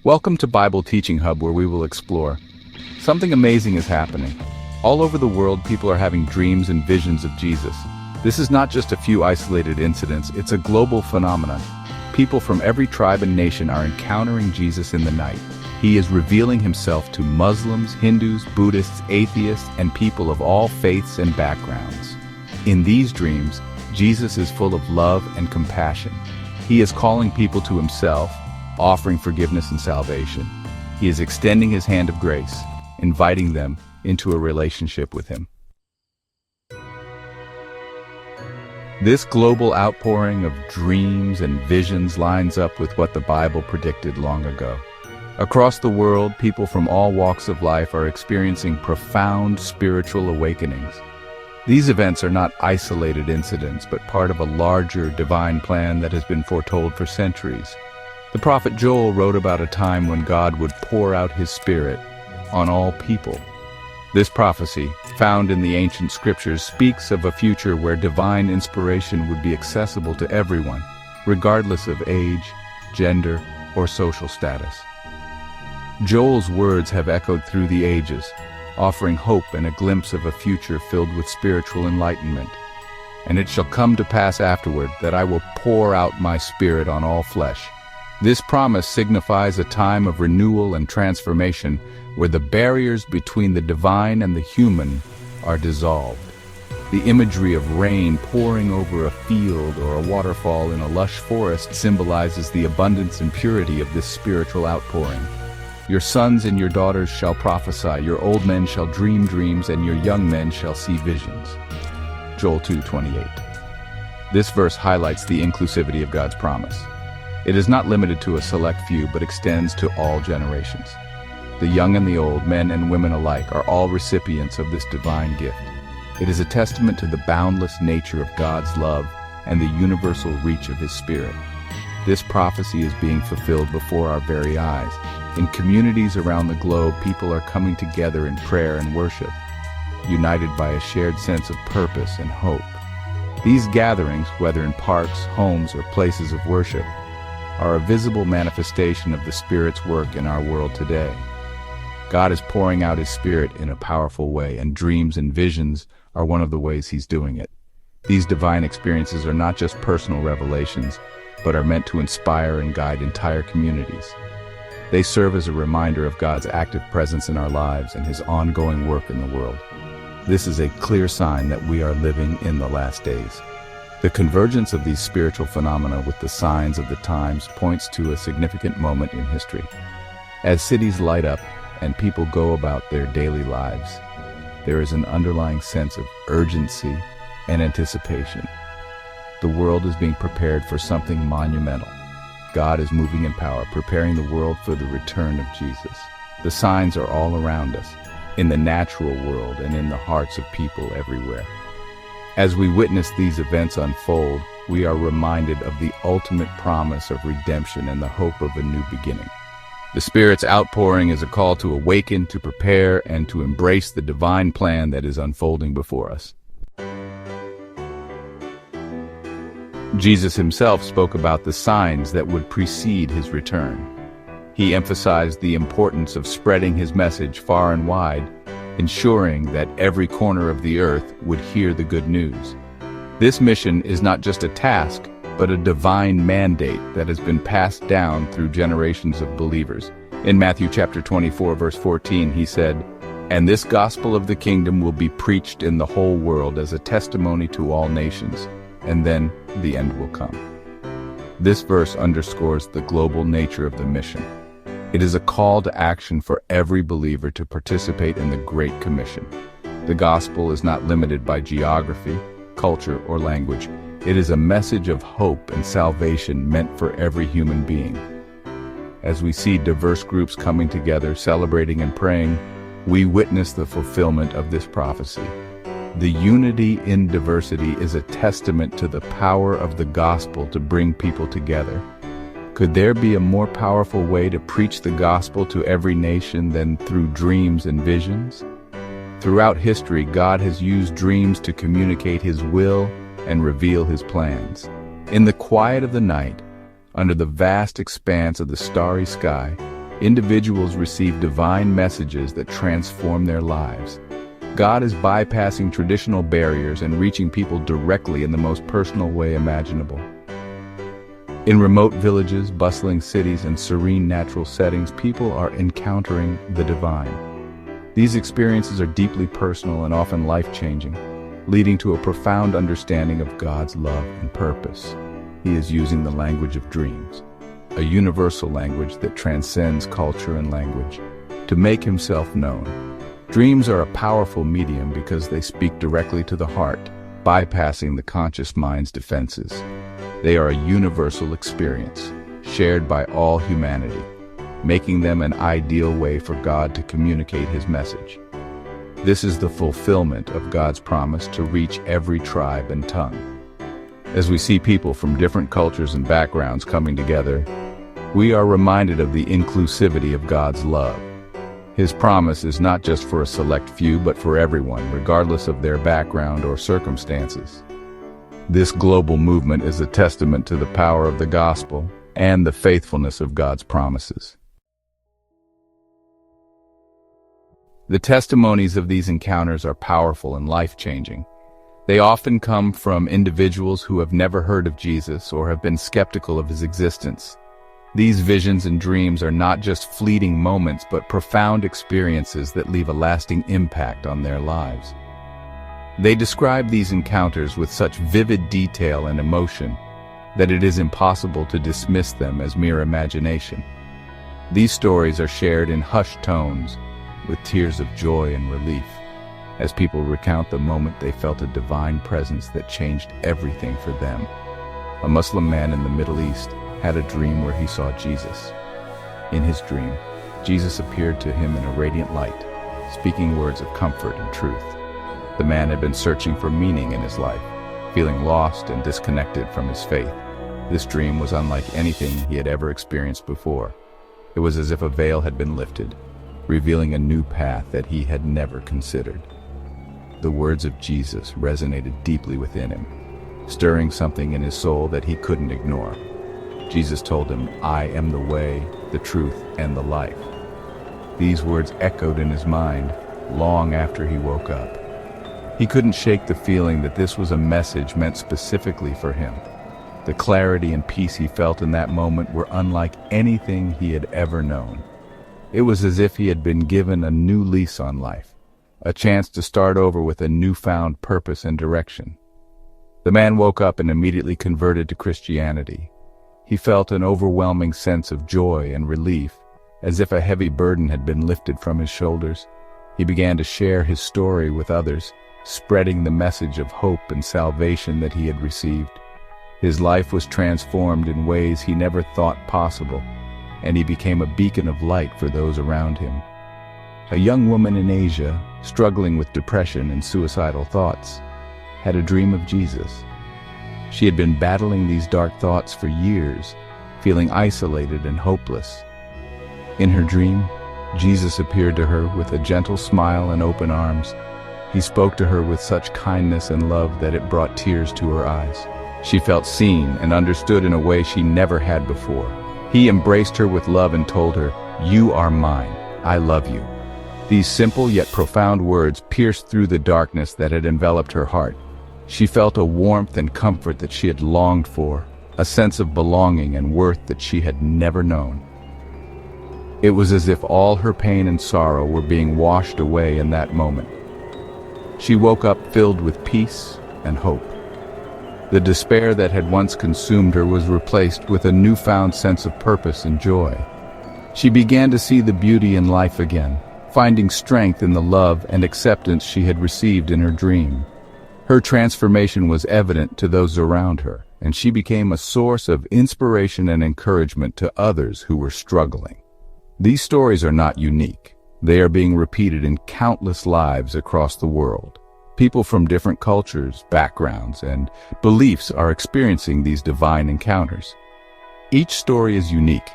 Welcome to Bible Teaching Hub, where we will explore. Something amazing is happening. All over the world, people are having dreams and visions of Jesus. This is not just a few isolated incidents, it's a global phenomenon. People from every tribe and nation are encountering Jesus in the night. He is revealing himself to Muslims, Hindus, Buddhists, atheists, and people of all faiths and backgrounds. In these dreams, Jesus is full of love and compassion. He is calling people to himself, offering forgiveness and salvation. He is extending his hand of grace, inviting them into a relationship with him. This global outpouring of dreams and visions lines up with what the Bible predicted long ago. Across the world, people from all walks of life are experiencing profound spiritual awakenings. These events are not isolated incidents, but part of a larger divine plan that has been foretold for centuries. The prophet Joel wrote about a time when God would pour out his Spirit on all people. This prophecy, found in the ancient scriptures, speaks of a future where divine inspiration would be accessible to everyone, regardless of age, gender, or social status. Joel's words have echoed through the ages, offering hope and a glimpse of a future filled with spiritual enlightenment. And it shall come to pass afterward that I will pour out my Spirit on all flesh. This promise signifies a time of renewal and transformation where the barriers between the divine and the human are dissolved. The imagery of rain pouring over a field or a waterfall in a lush forest symbolizes the abundance and purity of this spiritual outpouring. Your sons and your daughters shall prophesy, your old men shall dream dreams, and your young men shall see visions. Joel 2:28. This verse highlights the inclusivity of God's promise. It is not limited to a select few, but extends to all generations. The young and the old, men and women alike, are all recipients of this divine gift. It is a testament to the boundless nature of God's love and the universal reach of his Spirit. This prophecy is being fulfilled before our very eyes. In communities around the globe, people are coming together in prayer and worship, united by a shared sense of purpose and hope. These gatherings, whether in parks, homes, or places of worship, are a visible manifestation of the Spirit's work in our world today. God is pouring out his Spirit in a powerful way, and dreams and visions are one of the ways he's doing it. These divine experiences are not just personal revelations, but are meant to inspire and guide entire communities. They serve as a reminder of God's active presence in our lives and his ongoing work in the world. This is a clear sign that we are living in the last days. The convergence of these spiritual phenomena with the signs of the times points to a significant moment in history. As cities light up and people go about their daily lives, there is an underlying sense of urgency and anticipation. The world is being prepared for something monumental. God is moving in power, preparing the world for the return of Jesus. The signs are all around us, in the natural world and in the hearts of people everywhere. As we witness these events unfold, we are reminded of the ultimate promise of redemption and the hope of a new beginning. The Spirit's outpouring is a call to awaken, to prepare, and to embrace the divine plan that is unfolding before us. Jesus himself spoke about the signs that would precede his return. He emphasized the importance of spreading his message far and wide, ensuring that every corner of the earth would hear the good news. This mission is not just a task, but a divine mandate that has been passed down through generations of believers. In Matthew chapter 24, verse 14, he said, "And this gospel of the kingdom will be preached in the whole world as a testimony to all nations, and then the end will come." This verse underscores the global nature of the mission. It is a call to action for every believer to participate in the Great Commission. The gospel is not limited by geography, culture, or language. It is a message of hope and salvation meant for every human being. As we see diverse groups coming together, celebrating and praying, we witness the fulfillment of this prophecy. The unity in diversity is a testament to the power of the gospel to bring people together. Could there be a more powerful way to preach the gospel to every nation than through dreams and visions? Throughout history, God has used dreams to communicate his will and reveal his plans. In the quiet of the night, under the vast expanse of the starry sky, Individuals receive divine messages that transform their lives. God is bypassing traditional barriers and reaching people directly in the most personal way imaginable. In remote villages, bustling cities, and serene natural settings, people are encountering the divine. These experiences are deeply personal and often life-changing, leading to a profound understanding of God's love and purpose. He is using the language of dreams, a universal language that transcends culture and language, to make himself known. Dreams are a powerful medium because they speak directly to the heart, bypassing the conscious mind's defenses. They are a universal experience, shared by all humanity, making them an ideal way for God to communicate his message. This is the fulfillment of God's promise to reach every tribe and tongue. As we see people from different cultures and backgrounds coming together, we are reminded of the inclusivity of God's love. His promise is not just for a select few, but for everyone, regardless of their background or circumstances. This global movement is a testament to the power of the gospel and the faithfulness of God's promises. The testimonies of these encounters are powerful and life-changing. They often come from individuals who have never heard of Jesus or have been skeptical of his existence. These visions and dreams are not just fleeting moments, but profound experiences that leave a lasting impact on their lives. They describe these encounters with such vivid detail and emotion that it is impossible to dismiss them as mere imagination. These stories are shared in hushed tones, with tears of joy and relief, as people recount the moment they felt a divine presence that changed everything for them. A Muslim man in the Middle East had a dream where he saw Jesus. In his dream, Jesus appeared to him in a radiant light, speaking words of comfort and truth. The man had been searching for meaning in his life, feeling lost and disconnected from his faith. This dream was unlike anything he had ever experienced before. It was as if a veil had been lifted, revealing a new path that he had never considered. The words of Jesus resonated deeply within him, stirring something in his soul that he couldn't ignore. Jesus told him, "I am the way, the truth, and the life." These words echoed in his mind long after he woke up. He couldn't shake the feeling that this was a message meant specifically for him. The clarity and peace he felt in that moment were unlike anything he had ever known. It was as if he had been given a new lease on life, a chance to start over with a newfound purpose and direction. The man woke up and immediately converted to Christianity. He felt an overwhelming sense of joy and relief, as if a heavy burden had been lifted from his shoulders. He began to share his story with others, spreading the message of hope and salvation that he had received. His life was transformed in ways he never thought possible, and he became a beacon of light for those around him. A young woman in Asia, struggling with depression and suicidal thoughts, had a dream of Jesus. She had been battling these dark thoughts for years, feeling isolated and hopeless. In her dream, Jesus appeared to her with a gentle smile and open arms. He spoke to her with such kindness and love that it brought tears to her eyes. She felt seen and understood in a way she never had before. He embraced her with love and told her, "You are mine. I love you." These simple yet profound words pierced through the darkness that had enveloped her heart. She felt a warmth and comfort that she had longed for, a sense of belonging and worth that she had never known. It was as if all her pain and sorrow were being washed away in that moment. She woke up filled with peace and hope. The despair that had once consumed her was replaced with a newfound sense of purpose and joy. She began to see the beauty in life again, finding strength in the love and acceptance she had received in her dream. Her transformation was evident to those around her, and she became a source of inspiration and encouragement to others who were struggling. These stories are not unique. They are being repeated in countless lives across the world. People from different cultures, backgrounds, and beliefs are experiencing these divine encounters. Each story is unique,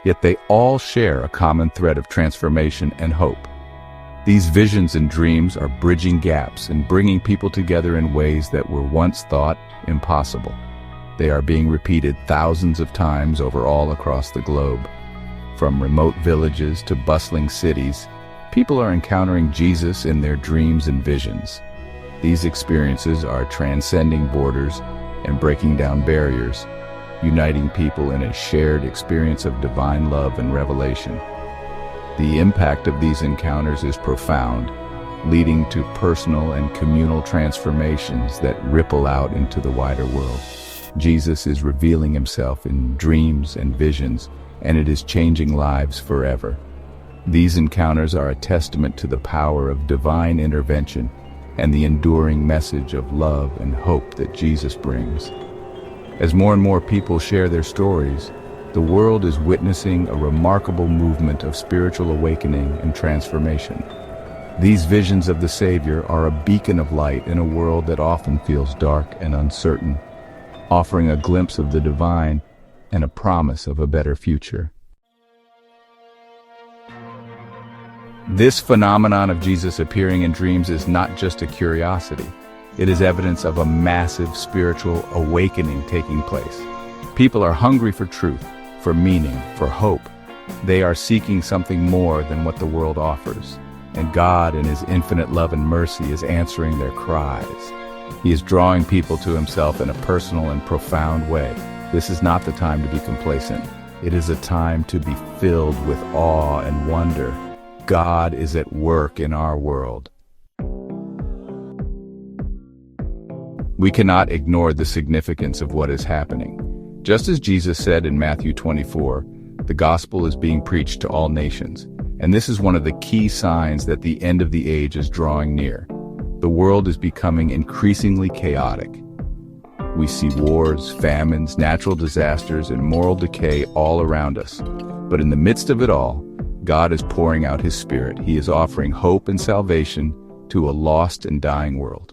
yet they all share a common thread of transformation and hope. These visions and dreams are bridging gaps and bringing people together in ways that were once thought impossible. They are being repeated thousands of times all across the globe. From remote villages to bustling cities, people are encountering Jesus in their dreams and visions. These experiences are transcending borders and breaking down barriers, uniting people in a shared experience of divine love and revelation. The impact of these encounters is profound, leading to personal and communal transformations that ripple out into the wider world. Jesus is revealing himself in dreams and visions, and it is changing lives forever. These encounters are a testament to the power of divine intervention and the enduring message of love and hope that Jesus brings. As more and more people share their stories, the world is witnessing a remarkable movement of spiritual awakening and transformation. These visions of the Savior are a beacon of light in a world that often feels dark and uncertain, offering a glimpse of the divine and a promise of a better future. This phenomenon of Jesus appearing in dreams is not just a curiosity. It is evidence of a massive spiritual awakening taking place. People are hungry for truth, for meaning, for hope. They are seeking something more than what the world offers. And God, in his infinite love and mercy, is answering their cries. He is drawing people to himself in a personal and profound way. This is not the time to be complacent. It is a time to be filled with awe and wonder. God is at work in our world. We cannot ignore the significance of what is happening. Just as Jesus said in Matthew 24, the gospel is being preached to all nations, and this is one of the key signs that the end of the age is drawing near. The world is becoming increasingly chaotic. We see wars, famines, natural disasters, and moral decay all around us. But in the midst of it all, God is pouring out his Spirit. He is offering hope and salvation to a lost and dying world.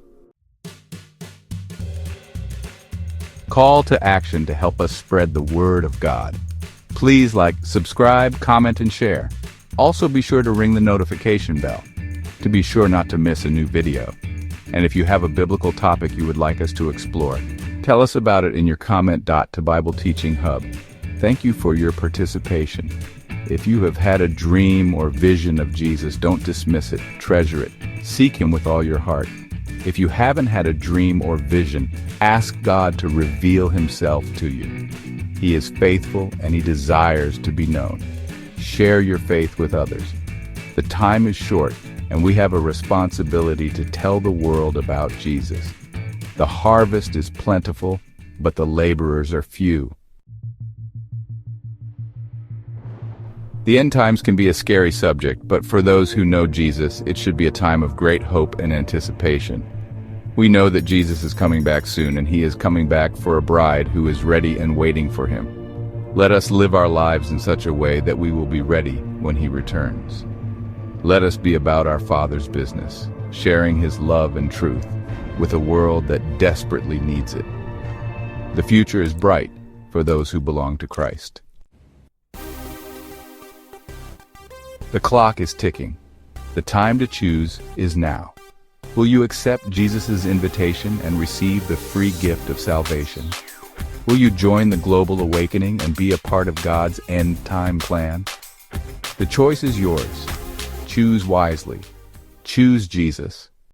Call to action to help us spread the word of God. Please like, subscribe, comment, and share. Also be sure to ring the notification bell to be sure not to miss a new video. And if you have a biblical topic you would like us to explore, tell us about it in your comment. To Bible Teaching Hub. Thank you for your participation. If you have had a dream or vision of Jesus, don't dismiss it, treasure it, seek him with all your heart. If you haven't had a dream or vision, ask God to reveal himself to you. He is faithful and he desires to be known. Share your faith with others. The time is short and we have a responsibility to tell the world about Jesus. The harvest is plentiful, but the laborers are few. The end times can be a scary subject, but for those who know Jesus, it should be a time of great hope and anticipation. We know that Jesus is coming back soon, and he is coming back for a bride who is ready and waiting for him. Let us live our lives in such a way that we will be ready when he returns. Let us be about our Father's business, sharing his love and truth with a world that desperately needs it. The future is bright for those who belong to Christ. The clock is ticking. The time to choose is now. Will you accept Jesus' invitation and receive the free gift of salvation? Will you join the global awakening and be a part of God's end-time plan? The choice is yours. Choose wisely. Choose Jesus.